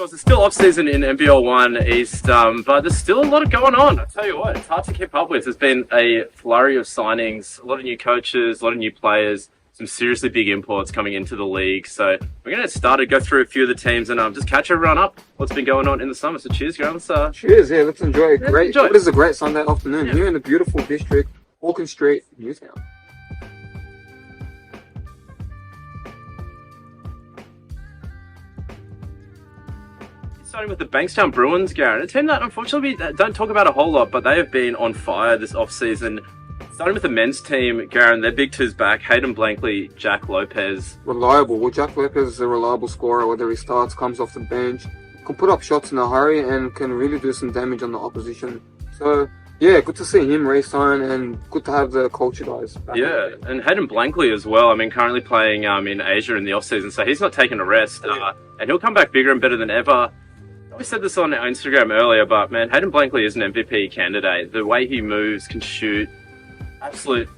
course, it's still off-season in NBL1 East, but there's still a lot going on. I tell you what, it's hard to keep up with. There's been a flurry of signings, a lot of new coaches, a lot of new players, some seriously big imports coming into the league. So we're going to get started, go through a few of the teams, and just catch everyone up what's been going on in the summer. So cheers, guys. Cheers, yeah, let's enjoy it. Enjoy. What is a great Sunday afternoon here in the beautiful district, Hawkins Street, Newtown. Starting with the Bankstown Bruins, Garrett, a team that unfortunately we don't talk about a whole lot, but they have been on fire this off-season. Starting with the men's team, Garrett, their big two's back, Hayden Blankley, Jack Lopez. Reliable. Well, Jack Lopez is a reliable scorer, whether he starts, comes off the bench, can put up shots in a hurry and can really do some damage on the opposition. So, yeah, good to see him re-sign and good to have the culture guys back. Yeah, and Hayden Blankley as well. I mean, currently playing in Asia in the off-season, so he's not taking a rest. And he'll come back bigger and better than ever. We said this on our Instagram earlier, but man, Hayden Blankley is an MVP candidate. The way he moves, can shoot, absolute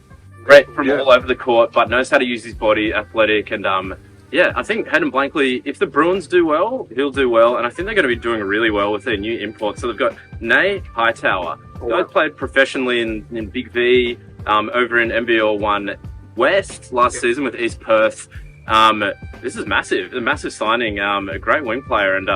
great from all over the court, but knows how to use his body, athletic, and yeah, I think Hayden Blankley, if the Bruins do well, he'll do well, and I think they're going to be doing really well with their new imports. So they've got Nay Hightower, guy played professionally in Big V over in NBL1 West last season with East Perth. This is massive, a massive signing, a great wing player, and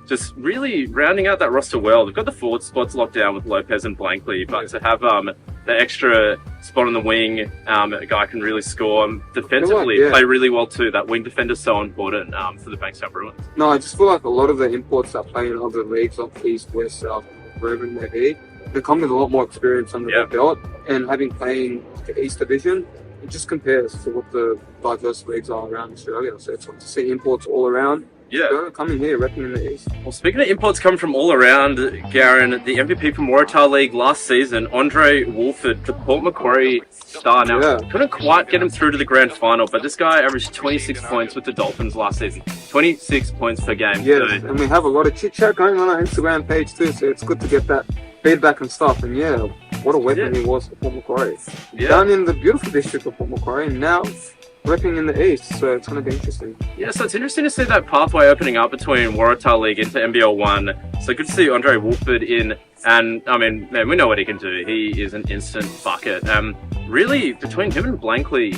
just really rounding out that roster well. They've got the forward spots locked down with Lopez and Blankley, but to have the extra spot on the wing, a guy can really score. Defensively, play really well too. That wing defender is so important for the Bankstown Bruins. No, I just feel like a lot of the imports that play in other leagues, like East, West, South, wherever it may be, they come with a lot more experience under their belt, and having playing the East Division, it just compares to what the diverse leagues are around Australia. So it's good to see imports all around. Yeah, coming here, repping in the East. Well, speaking of imports coming from all around, Garen, the MVP from Waratah League last season, Andre Wolford, the Port Macquarie star. Now, couldn't quite get him through to the grand final, but this guy averaged 26 points with the Dolphins last season. 26 points per game. Yeah, and we have a lot of chit-chat going on our Instagram page too, so it's good to get that feedback and stuff. And yeah, what a weapon he was for Port Macquarie. Down in the beautiful district of Port Macquarie, and now repping in the East, so it's going to be interesting. Yeah, so it's interesting to see that pathway opening up between Waratah League into NBL1. So good to see Andre Wolford in, and I mean, man, we know what he can do. He is an instant bucket. Really, between him and Blankley,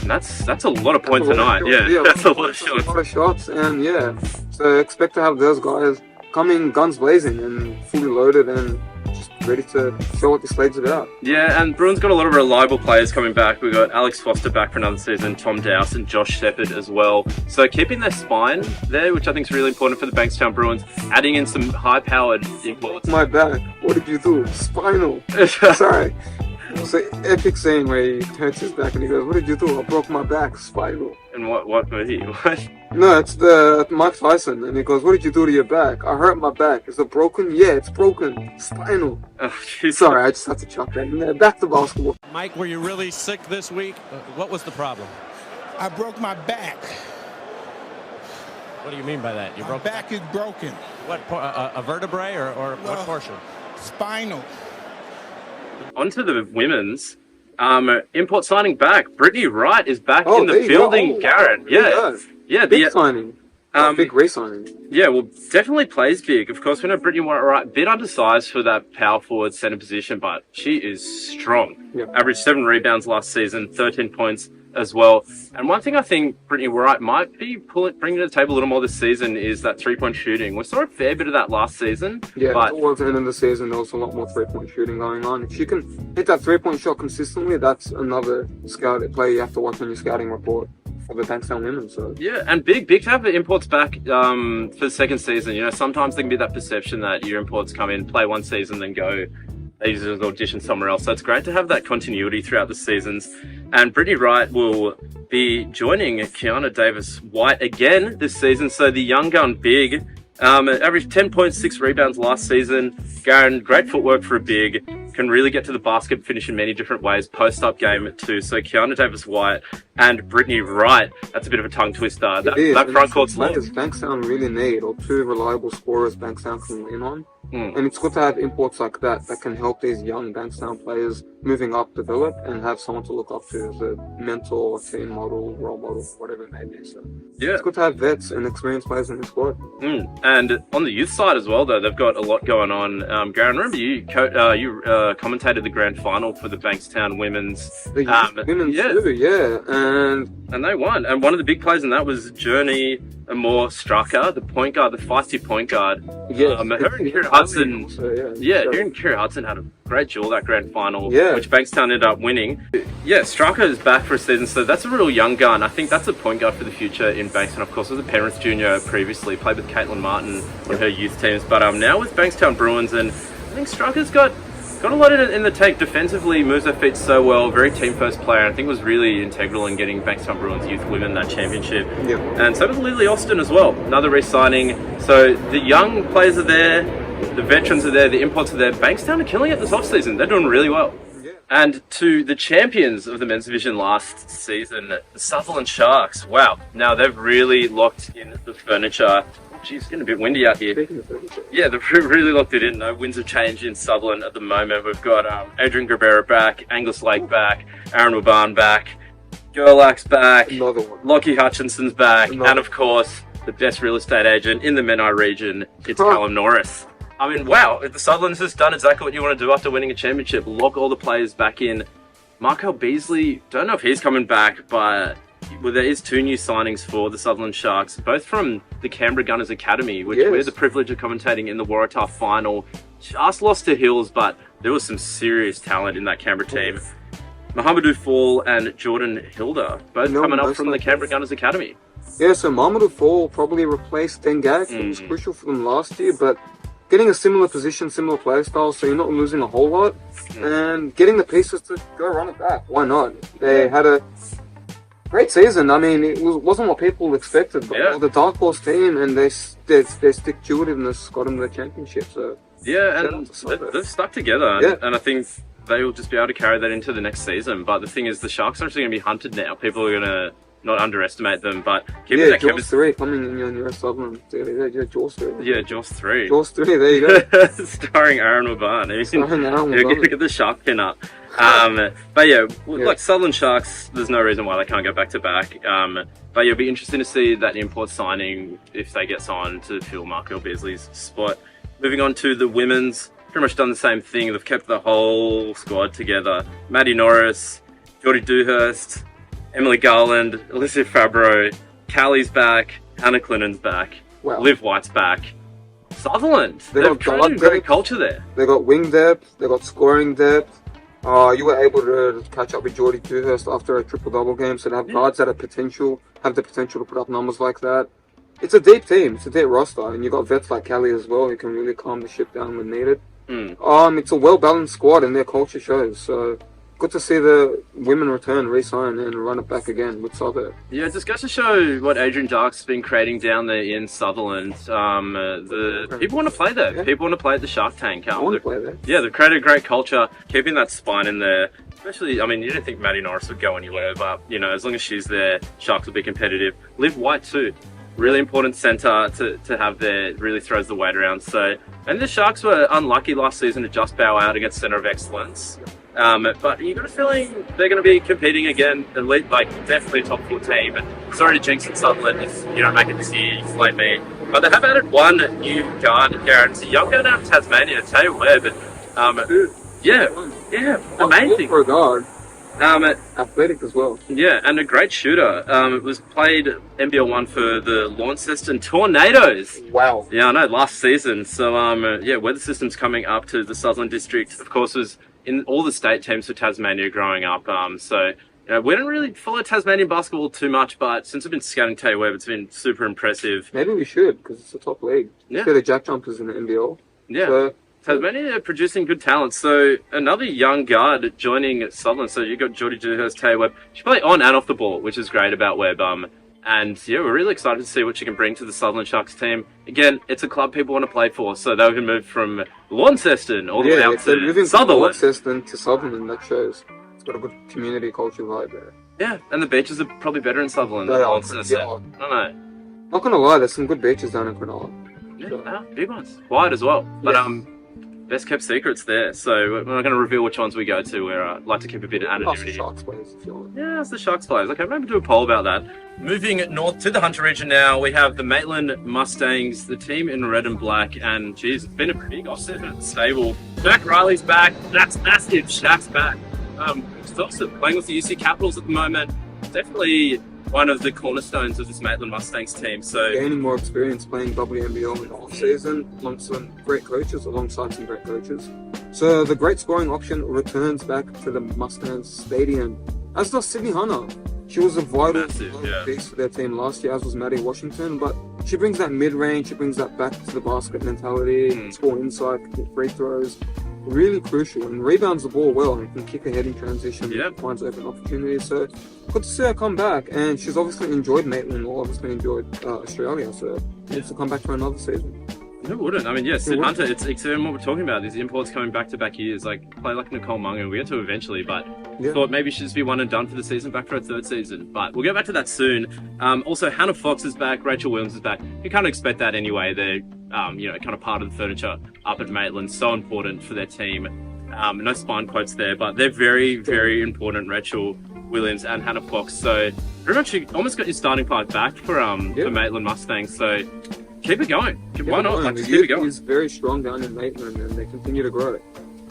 that's a lot of points tonight. Yeah, that's a lot of shots. A lot of shots, and yeah, so expect to have those guys coming guns blazing and fully loaded and just ready to show what this league's about. Yeah, and Bruins got a lot of reliable players coming back. We've got Alex Foster back for another season, Tom Dowse and Josh Shepherd as well. So keeping their spine there, which I think is really important for the Bankstown Bruins, adding in some high-powered imports. My back, what did you do? Spinal. Sorry. It's an epic scene where he hurts his back and he goes, "What did you do?" "I broke my back, spinal." And what movie? What? No, it's the Mike Tyson, and he goes, "What did you do to your back?" "I hurt my back." "Is it broken?" "Yeah, it's broken. Spinal." Oh, sorry, I just had to chuck that in there. Back to basketball. Mike, were you really sick this week? What was the problem? I broke my back. What do you mean by that? My back is broken. What, a vertebrae or what portion? Spinal. On to the women's. Import signing back. Brittany Wright is back in the building, Garrett. Big signing. Big re-signing. Yeah, well, definitely plays big. Of course, we know Brittany Wright, a bit undersized for that power forward center position, but she is strong. Averaged 7 rebounds last season, 13 points as well. And one thing I think Brittany Wright might be bringing to the table a little more this season is that 3-point shooting. We saw a fair bit of that last season. Yeah, towards the end of the season, there was a lot more 3-point shooting going on. If she can hit that 3-point shot consistently, that's another play you have to watch on your scouting report for the Bankstown women. So yeah, and big to have the imports back for the second season. You know, sometimes there can be that perception that your imports come in, play one season, then go. They use an audition somewhere else. So it's great to have that continuity throughout the seasons. And Brittany Wright will be joining Kiana Davis-White again this season. So the young gun big, averaged 10.6 rebounds last season. Garen, great footwork for a big. Can really get to the basket, finish in many different ways. Post-up game too. So Kiana Davis-White and Brittany Wright. That's a bit of a tongue twister. That front court's players Bankstown really need, or two reliable scorers Bankstown can lean on. Mm. And it's good to have imports like that can help these young Bankstown players moving up, develop, and have someone to look up to as a mentor, team model, role model, whatever it may be. So yeah, it's good to have vets and experienced players in the squad. And on the youth side as well, though, they've got a lot going on. Garen, remember you commentated the grand final for the Bankstown women's. Women's too, yeah. And they won. And one of the big plays in that was Journey Amore Strucker, the point guard, the feisty point guard. Yes. Her and Kira Hudson. Her and Kira Hudson had a great duel that grand final, which Bankstown ended up winning. Yeah, Strucker is back for a season, so that's a real young gun. I think that's a point guard for the future in Bankstown. Of course, was a Penrith junior previously, played with Maitland Martin on her youth teams, but now with Bankstown Bruins, and I think Strucker's got a lot in the tank defensively, moves her feet so well, very team first player. I think was really integral in getting Bankstown Bruins youth women that championship. Yep. And so was Lily Austin as well, another re-signing. So the young players are there, the veterans are there, the imports are there. Bankstown are killing it this offseason. They're doing really well. Yeah. And to the champions of the men's division last season, the Sutherland Sharks. Wow, now they've really locked in the furniture. Geez, it's getting a bit windy out here. Yeah, they've really locked it in. No winds of change in Sutherland at the moment. We've got Adrian Grabera back, Angus Lake back, Aaron Waban back, Gerlach's back, Lockie Hutchinson's back, and of course, the best real estate agent in the Menai region, it's Callum Norris. I mean, wow, the Sutherland's just done exactly what you want to do after winning a championship. Lock all the players back in. Markel Beasley, don't know if he's coming back, but there is two new signings for the Sutherland Sharks, both from the Canberra Gunners Academy, which we had the privilege of commentating in the Waratah final. Just lost to Hills, but there was some serious talent in that Canberra team. Mohamedou Fall and Jordan Hilda, both coming up from the Canberra Gunners Academy. Yeah, so Mohamedou Fall probably replaced Dengak. It was crucial for them last year, but getting a similar position, similar play style, so you're not losing a whole lot, and getting the pieces to go run it back. Why not? They had a great season. I mean, it wasn't what people expected, but the dark horse team and their stick-to-itiveness got them the championship. So and they've stuck together, and I think they will just be able to carry that into the next season. But the thing is, the Sharks are actually going to be hunted now. People are going to not underestimate them, but keeping that Jaws 3 coming in your Sutherland. Yeah, Jaws 3. Yeah, Jaws 3. Jaws 3, there you go. Starring Aaron Waban. Starring Aaron Waban. Get the shark pin up. But like Sutherland Sharks, there's no reason why they can't go back to back. But it'll be interesting to see that import signing if they get signed to fill Markel Beasley's spot. Moving on to the women's, pretty much done the same thing. They've kept the whole squad together. Maddie Norris, Geordie Dewhurst, Emily Garland, Alicia Fabro, Callie's back, Hannah Clennan's back, Liv White's back. Sutherland, they've created great culture there. They got wing depth, they got scoring depth. You were able to catch up with Geordie Dewhurst after a triple-double game, so they have guards that have the potential to put up numbers like that. It's a deep team, it's a deep roster, and you've got vets like Callie as well who can really calm the ship down when needed. It's a well-balanced squad and their culture shows, so good to see the women return, re-sign, and run it back again with Sutherland. Yeah, it just goes to show what Adrian Dark's been creating down there in Sutherland. The people want to play there. Yeah. People want to play at the Shark Tank. I want to play there. Yeah, they've created a great culture, keeping that spine in there. Especially, I mean, you didn't think Maddie Norris would go anywhere, but, you know, as long as she's there, Sharks will be competitive. Liv White, too. Really important centre to have there, really throws the weight around. So, and the Sharks were unlucky last season to just bow out against Centre of Excellence. But you got a feeling they're going to be competing again, definitely top 4 team. And sorry to jinx it, Sutherland, if you don't make it this year, you like me. But they have added one new guard, Garen. It's a young guard out of Tasmania, Taylor Webb. Amazing. For a guard. Athletic as well. Yeah, and a great shooter. It was played NBL1 for the Launceston Tornadoes. Wow. Yeah, I know, last season. So, weather systems coming up to the Sutherland district. Of course, was in all the state teams for Tasmania growing up. We don't really follow Tasmanian basketball too much, but since I've been scouting Taylor Webb, it's been super impressive. Maybe we should, because it's a top league. Yeah. They're the Jack Jumpers in the NBL. Yeah. So, Tasmania are producing good talent. So another young guard joining Sutherland. So you've got Geordie Dewhurst, Taylor Webb. She play on and off the ball, which is great about Webb. We're really excited to see what she can bring to the Sutherland Sharks team. Again, it's a club people want to play for, so they can move from Launceston all the way out to moving Sutherland. From Launceston to Sutherland, that shows. got a good community culture vibe there. Yeah, and the beaches are probably better in Sutherland They than are, Launceston. yeah. I don't know. Not gonna lie, there's some good beaches down in Cronulla. Yeah, big ones. Wide as well. But Yeah. best kept secrets there. So we're not going to reveal which ones we go to. We're like to keep a bit of Plus the anonymity. Sharks players, if you want. Yeah, it's the Sharks players. Okay, maybe do a poll about that. Moving north to the Hunter region now, we have the Maitland Mustangs, the team in red and black, and geez, it's been a pretty offset at the stable. Jack Riley's back. That's massive. Shaq's back. Still playing with the UC Capitals at the moment. Definitely one of the cornerstones of this Maitland Mustangs team. So Gaining more experience playing WNBL in the off-season amongst some great coaches, alongside some great coaches. So the great scoring option returns back to the Mustangs stadium, as does Sydney Hunter. She was a vital piece for their team last year, as was Maddie Washington, but she brings that mid-range, she brings that back to the basket mentality, score inside, kick free throws. Really crucial, and rebounds the ball well and can kick ahead in transition, finds open opportunities. So good to see her come back, and she's obviously enjoyed Maitland, or obviously enjoyed Australia, so needs to come back for another season. Who wouldn't? I mean, yes, Hunter, it's what we're talking about, these imports coming back-to-back years, like play like Nicole Mungan, we get to eventually, but thought maybe she'd just be one and done for the season, back for her third season, but we'll get back to that soon. Also, Hannah Fox is back, Rachel Williams is back. You can't expect that anyway. They're, kind of part of the furniture up at Maitland, so important for their team. No spine quotes there, but they're very, very important, Rachel Williams and Hannah Fox. So pretty much you almost got your starting five back for Maitland Mustangs. So keep it going. Why not? Like, just keep it going. It's very strong down in Maitland, and they continue to grow.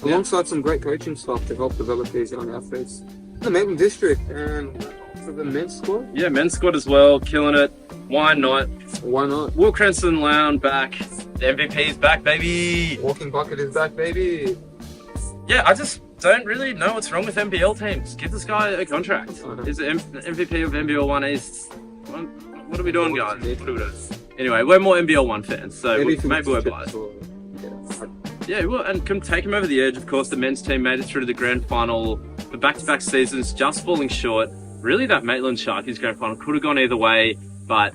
Alongside some great coaching staff to help develop these young athletes. The Maitland district, and for the men's squad? Yeah, men's squad as well, killing it. Why not? Why not? Will Cranston Lown back. The MVP is back, baby. Walking Bucket is back, baby. Yeah, I just don't really know what's wrong with NBL teams. Give this guy a contract. He's the MVP of NBL1 East. What are we doing, guys? Anyway, we're more NBL1 fans, so maybe we're biased. Yeah, well, and can take him over the edge. Of course, the men's team made it through to the grand final for back-to-back seasons, just falling short. Really, that Maitland Sharkies grand final could have gone either way, but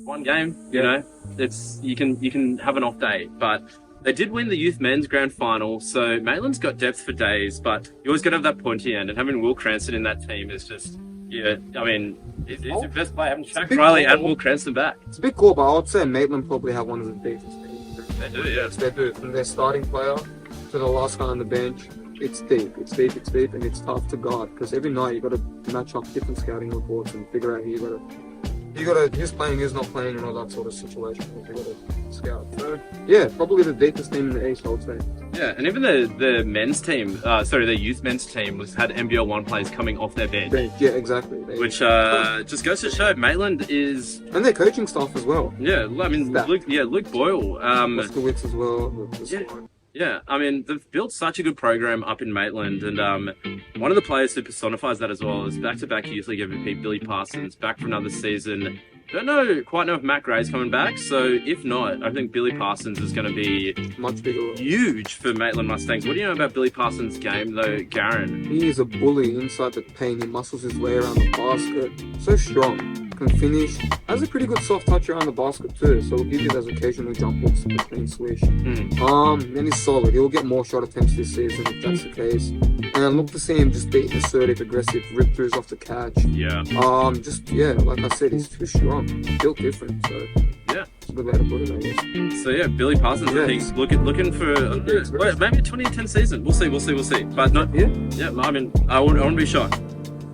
one game, you know, it's you can have an off day. But they did win the youth men's grand final, so Maitland's got depth for days. But you always got to have that pointy end, and having Will Cranston in that team is just, I mean, he's the best player. Having Shaq Riley and Will Cranston back. It's a big call, but I would say Maitland probably have one of the deepest teams. They do, yeah. They do. From their starting player to the last guy on the bench, it's deep, and it's tough to guard, because every night you got to match up different scouting reports and figure out who's playing, who's not playing, and all that sort of situation. You got to scout. So yeah, probably the deepest team in the East, I would say. Yeah, and even the men's team, the youth men's team had NBL1 players coming off their bench. Yeah, exactly. Which just goes to show Maitland is... And their coaching staff as well. Yeah, I mean, Luke Boyle. Moskowitz as well. Yeah, I mean, they've built such a good program up in Maitland, and one of the players who personifies that as well is back-to-back Youth League MVP Billy Parsons, back for another season. Don't quite know if Matt Gray's coming back, so if not, I think Billy Parsons is going to be much bigger, huge for Maitland Mustangs. What do you know about Billy Parsons' game, though, Garen? He is a bully inside the paint. He muscles his way around the basket. So strong, can finish. Has a pretty good soft touch around the basket too, so he'll give you those occasional jump hooks between swish. And he's solid. He'll get more shot attempts this season if that's the case. And look to see him just be assertive, aggressive, rip throughs off the catch. Yeah. Like I said, he's too strong. Built different, so yeah. It's a good way to put it, I guess. So yeah, Billy Parsons, I think, looking for maybe a 2010 season. We'll see. But not I mean, I wouldn't be shocked.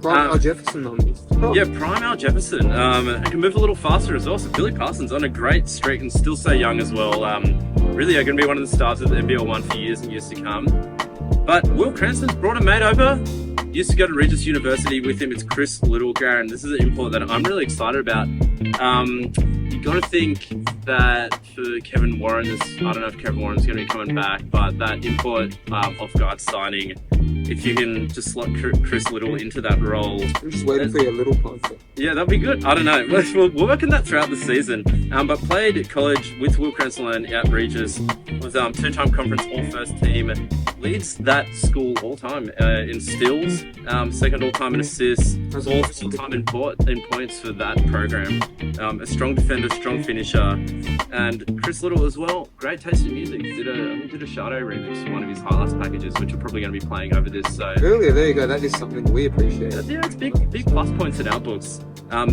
Prime Al Jefferson on this. Yeah, Prime Al Jefferson. And can move a little faster as well. So Billy Parsons on a great streak and still so young as well. Really are going to be one of the stars of the NBL1 for years and years to come. But Will Cranston's brought a mate over. Used to go to Regis University with him. It's Chris Littlegar, and this is an import that I'm really excited about. You got to think that for Kevin Warren, I don't know if Kevin Warren's going to be coming back, but that import off-guard signing, if you can just slot Chris Little into that role. I'm just waiting for your little punch. Yeah, that'd be good. I don't know. We'll work on that throughout the season. But played at college with Will Cranston at Regis. Was two-time conference all-first team. Leads that school all-time in steals. Second all-time in assists. Fourth all-time in points for that program. A strong defender, strong finisher, and Chris Little as well. Great taste in music. Did a Shadow remix for one of his highlights packages, which we're probably going to be playing over this. So Really, there you go. That is something we appreciate. yeah, it's big plus points in our books.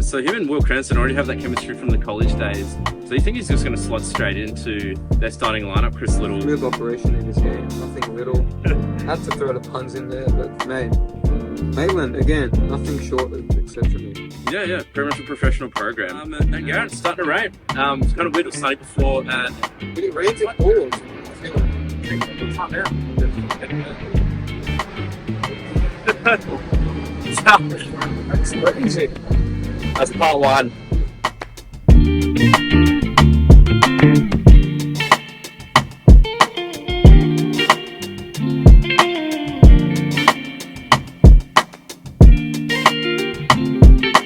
So him and Will Cranston already have that chemistry from the college days. So you think he's just going to slot straight into their starting lineup, Chris Little? Smooth operation in his game, nothing little. Had to throw the puns in there, but mate, Maitland again, nothing short of exceptional. Yeah, pretty much a professional program. And Garrett's starting to rain. It's kind of weird, it was sunny before, and It rains at balls. That's crazy. That's part one.